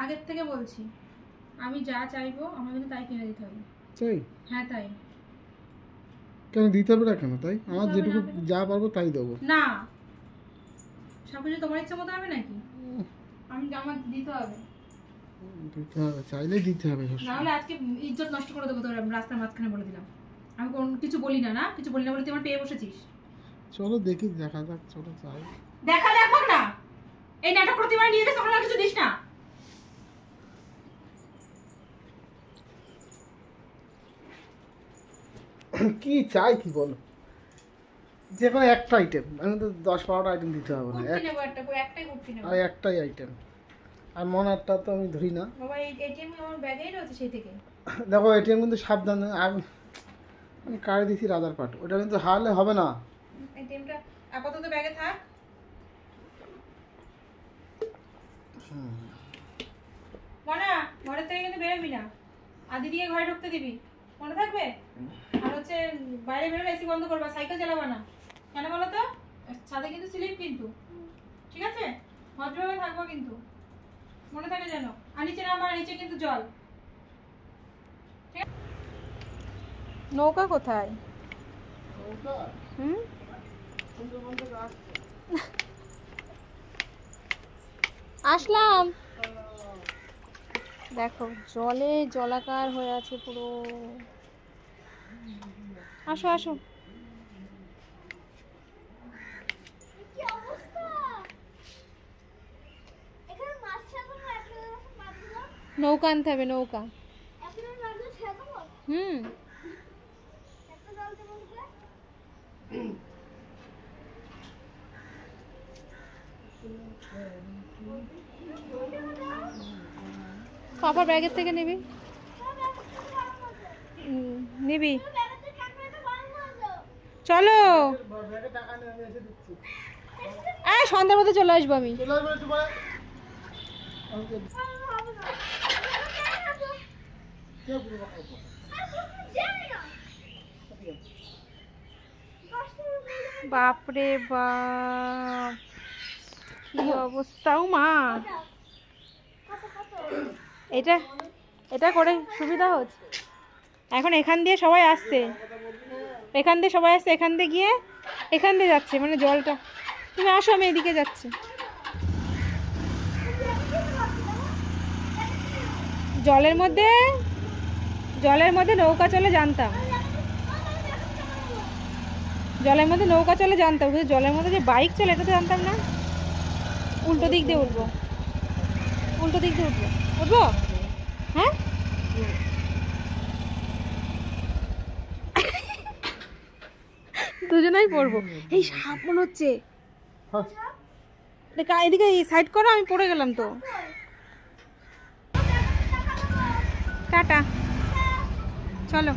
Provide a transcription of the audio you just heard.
আগের থেকে বলছি, আমি যা চাইবো আমার কিন্তু তাই কিনে দিতে হবে। তাই? হ্যাঁ তাই। কেন দিতে হবে না কেন? তাই আমার যেটুকু যা পারবো তাই দেবো। না, সবকিছু তোমার ইচ্ছা মতো হবে নাকি? আমি আমার দিতে হবে। দিতে হবে, চাইলেই দিতে হবে। নাহলে আজকে ইজ্জত নষ্ট করে দেবো তোর, রাস্তার মাঝখানে বলে দিলাম। আমি কোনো কিছু বলি না, কিছু বলি না বলে তুই আমার পেয়ে বসেছিস। চলো দেখি, দেখা যাক, চলো যাই। দেখা যাক না, এই নাটক করতে মানে নিয়ে গেছে, তখন আর কিছু দিস না। কি চাই কি বলো? যে কোনো একটা আইটেম, আমি তো 10-12টা আইটেম দিতে হবে না, আর একটাই আইটেম। আর মনারটা তো আমি ধরি না বাবা, এই এটিএম আমার ব্যাগেই রয়েছে সেই থেকে। দেখো এটিএম কিন্তু সাবধানে, আমি কার্ড দিছি রাজার পাট, ওটা কিন্তু হারলে হবে না। এটিএমটা আপাতত ব্যাগে থাক। মনা, ঘরের থেকে কিন্তু বেরোবি না, আর দিদিকে ঘরে ঢুকতে দিবি, মনে থাকবে? আর হচ্ছে বাইরে বেরোলে এসি বন্ধ করবা, সাইকেল চালাবা না। কেন বলো তো? ছাদে কিন্তু স্লিপ, কিন্তু ঠিক আছে, ভদ্রভাবে থাকবো কিন্তু, মনে থাকে যেন। আর নিচে নামবা, নিচে কিন্তু জল। নৌকা কোথায়? আসলাম। দেখো জলে জলাকার হয়ে আছে পুরো। আসো আসো। নৌকা আনতে হবে, নৌকা। পাপার ব্যাগের থেকে নিবি, নিবি। চলো, সন্ধ্যার মধ্যে চলে আসবো আমি। বাপরে বাপ, কি অবস্থা মা। এটা এটা করে সুবিধা হচ্ছে। এখন এখান দিয়ে সবাই আসছে, এখান দিয়ে সবাই আসছে, এখান দিয়ে গিয়ে এখান দিয়ে যাচ্ছে, মানে জলটা। তুমি আসো, আমি এদিকে যাচ্ছি। জলের মধ্যে নৌকা চলে জানতাম, জলের মধ্যে নৌকা চলে জানতাম, কিন্তু জলের মধ্যে যে বাইক চলে এটা তো জানতাম না। উল্টো দিক দিয়ে উঠবো, উল্টো দিক দিয়ে উঠবো, উঠবো। হ্যাঁ, দুজনেই পড়বো। এই সাপ মনে হচ্ছে, এদিকে সাইড করো, আমি পড়ে গেলাম তো। টাটা, চলো।